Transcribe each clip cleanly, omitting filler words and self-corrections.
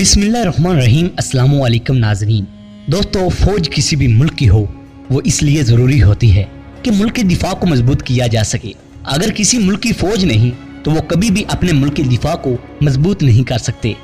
बिस्मिल्लाहिर्रहमानिर्रहीम। अस्सलाम वालेकुम नाज़रीन। दोस्तों, फौज किसी भी मुल्क की हो वो इसलिए ज़रूरी होती है कि मुल्क के दिफा को मजबूत किया जा सके। अगर किसी मुल्क की फौज नहीं तो वो कभी भी अपने मुल्क के दिफा को मजबूत नहीं कर सकते।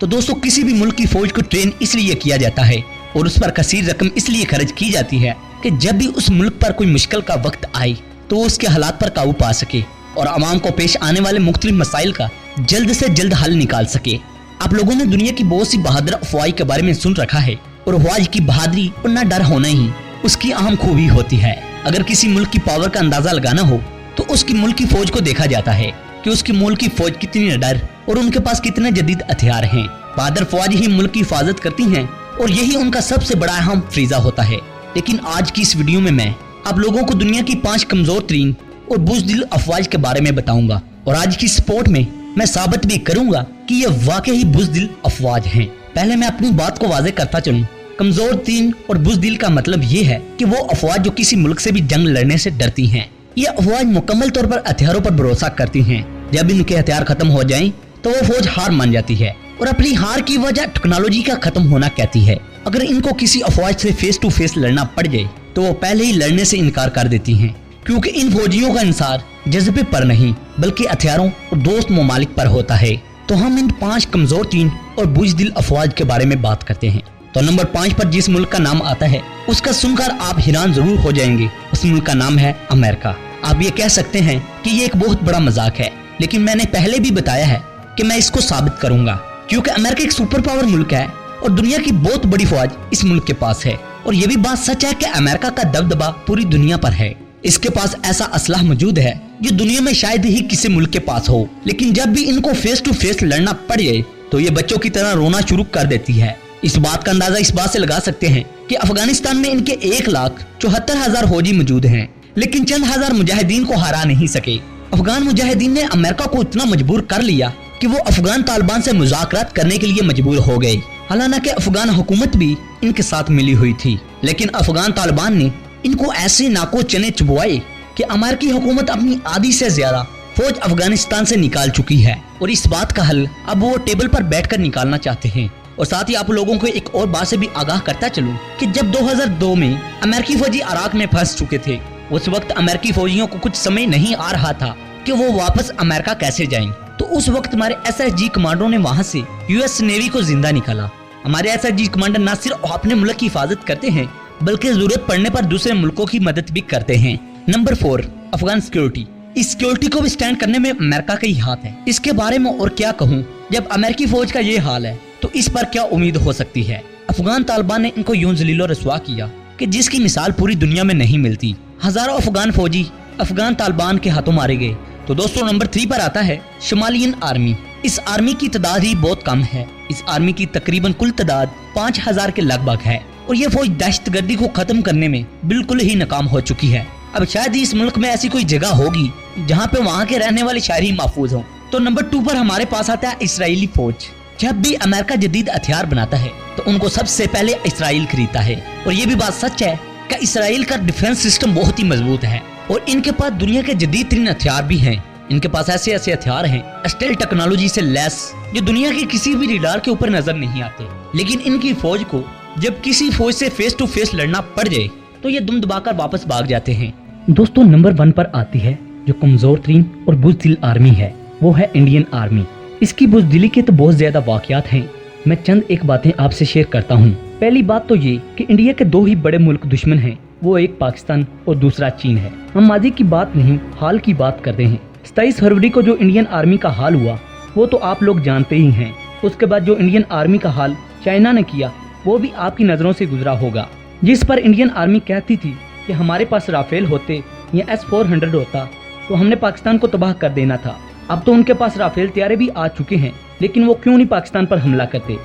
तो दोस्तों, किसी भी मुल्क की फौज को ट्रेन इसलिए किया जाता है और उस पर कसीर रकम इसलिए खर्च की जाती है कि जब भी उस मुल्क पर कोई मुश्किल का वक्त आए तो उसके हालात पर काबू पा सके और आवाम को पेश आने वाले मुख्तलिफ मसाइल का जल्द से जल्द हल निकाल सके। आप लोगों ने दुनिया की बहुत सी बहादुर अफवाह के बारे में सुन रखा है और फौज की बहादुरी और न डर होना ही उसकी अहम खूबी होती है। अगर किसी मुल्क की पावर का अंदाजा लगाना हो तो उसकी मुल्क की फौज को देखा जाता है कि उसकी मुल्क की फौज कितनी डर और उनके पास कितने जदीद हथियार हैं। बहादुर फौज ही मुल्क की हिफाजत करती हैं और यही उनका सबसे बड़ा अहम फरीजा होता है। लेकिन आज की इस वीडियो में मैं आप लोगों को दुनिया की 5 कमजोर तरीन और बुज़दिल अफवाज के बारे में बताऊंगा और आज की स्पोर्ट में मैं साबित भी करूंगा कि ये वाकई बुज़दिल अफवाज हैं। पहले मैं अपनी बात को वाज़ेह करता चलूं। कमजोर तरीन और बुज़दिल का मतलब ये है कि वो अफवाज जो किसी मुल्क से भी जंग लड़ने से डरती हैं। ये अफवाज मुकम्मल तौर पर हथियारों पर भरोसा करती हैं। जब इनके हथियार खत्म हो जाएं तो वो फौज हार मान जाती है और अपनी हार की वजह टेक्नोलॉजी का खत्म होना कहती है। अगर इनको किसी अफवाज से फेस टू फेस लड़ना पड़ जाए तो वो पहले ही लड़ने से इनकार कर देती हैं, क्योंकि इन फौजियों का इंसार जज्बे पर नहीं बल्कि हथियारों और दोस्त ममालिक पर होता है। तो हम इन 5 कमजोर तरीन और बुज़दिल अफवाज के बारे में बात करते हैं। तो नंबर 5 पर जिस मुल्क का नाम आता है उसका सुनकर आप हैरान जरूर हो जाएंगे। उस मुल्क का नाम है अमेरिका। आप ये कह सकते हैं कि ये एक बहुत बड़ा मजाक है, लेकिन मैंने पहले भी बताया है कि मैं इसको साबित करूंगा, क्योंकि अमेरिका एक सुपर पावर मुल्क है और दुनिया की बहुत बड़ी फौज इस मुल्क के पास है। और ये भी बात सच है कि अमेरिका का दबदबा पूरी दुनिया पर है। इसके पास ऐसा असलहा मौजूद है जो दुनिया में शायद ही किसी मुल्क के पास हो, लेकिन जब भी इनको फेस टू फेस लड़ना पड़ जाए तो ये बच्चों की तरह रोना शुरू कर देती है। इस बात का अंदाजा इस बात से लगा सकते हैं कि अफगानिस्तान में इनके 1,74,000 फौजी मौजूद हैं, लेकिन चंद हजार मुजाहिदीन को हरा नहीं सके। अफगान मुजाहिदीन ने अमेरिका को इतना मजबूर कर लिया कि वो अफगान तालिबान से मुज़ाकरात करने के लिए मजबूर हो गए। हालांकि अफगान हुकूमत भी इनके साथ मिली हुई थी, लेकिन अफगान तालिबान ने इनको ऐसे नाको चने चुभवाए कि अमेरिकी हुकूमत अपनी आधी से ज्यादा फौज अफगानिस्तान से निकाल चुकी है और इस बात का हल अब वो टेबल पर बैठकर निकालना चाहते हैं। और साथ ही आप लोगों को एक और बात से भी आगाह करता चलूं कि जब 2002 में अमेरिकी फौजी इराक में फंस चुके थे, उस वक्त अमेरिकी फौजियों को कुछ समझ नहीं आ रहा था कि वो वापस अमेरिका कैसे जाएं। तो उस वक्त हमारे SSG कमांडरों ने वहां से US नेवी को जिंदा निकाला। हमारे SSG कमांडर न सिर्फ अपने मुल्क की हिफाजत करते हैं बल्कि जरूरत पड़ने पर दूसरे मुल्कों की मदद भी करते हैं। Number 4, Afghan security. इस सिक्योरिटी को भी स्टैंड करने में अमेरिका का ही हाथ है। इसके बारे में और क्या कहूँ, जब अमेरिकी फौज का ये हाल है तो इस पर क्या उम्मीद हो सकती है। अफगान तालिबान ने इनको यूं जलील और रसवा किया कि जिसकी मिसाल पूरी दुनिया में नहीं मिलती। हजारों अफगान फौजी अफगान तालिबान के हाथों मारे गए। तो दोस्तों, नंबर 3 पर आता है शमालियन आर्मी। इस आर्मी की तादाद ही बहुत कम है। इस आर्मी की तकरीबन कुल तादाद 5,000 के लगभग है और ये फौज दहशतगर्दी को खत्म करने में बिल्कुल ही नाकाम हो चुकी है। अब शायद ही इस मुल्क में ऐसी कोई जगह होगी जहाँ पे वहाँ के रहने वाले शहरी महफूज हों। तो नंबर 2 पर हमारे पास आता है इसराइली फौज। जब भी अमेरिका जदीद हथियार बनाता है तो उनको सबसे पहले इसराइल खरीदता है और ये भी बात सच है कि इसराइल का डिफेंस सिस्टम बहुत ही मजबूत है और इनके पास दुनिया के जदीद तरीन हथियार भी हैं। इनके पास ऐसे ऐसे हथियार हैं स्टेल्थ टेक्नोलॉजी से लैस जो दुनिया के किसी भी रडार के ऊपर नजर नहीं आते। लेकिन इनकी फौज को जब किसी फौज से फेस टू फेस लड़ना पड़ जाए तो ये दुम दबाकर वापस भाग जाते हैं। दोस्तों, नंबर 1 पर आती है जो कमजोर तरीन और बुज़दिल आर्मी है, वो है इंडियन आर्मी। इसकी बुज़दिली के तो बहुत ज्यादा वाकयात हैं। मैं चंद एक बातें आपसे शेयर करता हूँ। पहली बात तो ये कि इंडिया के 2 ही बड़े मुल्क दुश्मन हैं, वो एक पाकिस्तान और दूसरा चीन है। हम माजी की बात नहीं हाल की बात करते हैं। 27 फरवरी को जो इंडियन आर्मी का हाल हुआ वो तो आप लोग जानते ही हैं। उसके बाद जो इंडियन आर्मी का हाल चाइना ने किया वो भी आपकी नजरों से गुजरा होगा, जिस पर इंडियन आर्मी कहती थी कि हमारे पास राफेल होते या S-400 होता तो हमने पाकिस्तान को तबाह कर देना था। अब तो उनके पास राफेल तैयारे भी आ चुके हैं, लेकिन वो क्यों नहीं पाकिस्तान पर हमला करते?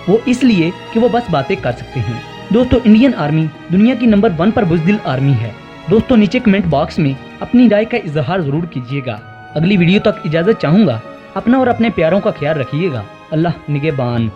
वो इसलिए कि वो बस बातें कर सकते हैं। दोस्तों, इंडियन आर्मी दुनिया की नंबर 1 पर बुज़दिल आर्मी है। दोस्तों, नीचे कमेंट बॉक्स में अपनी राय का इजहार जरूर कीजिएगा। अगली वीडियो तक इजाजत चाहूंगा। अपना और अपने प्यारों का ख्याल रखिएगा। अल्लाह निगहबान।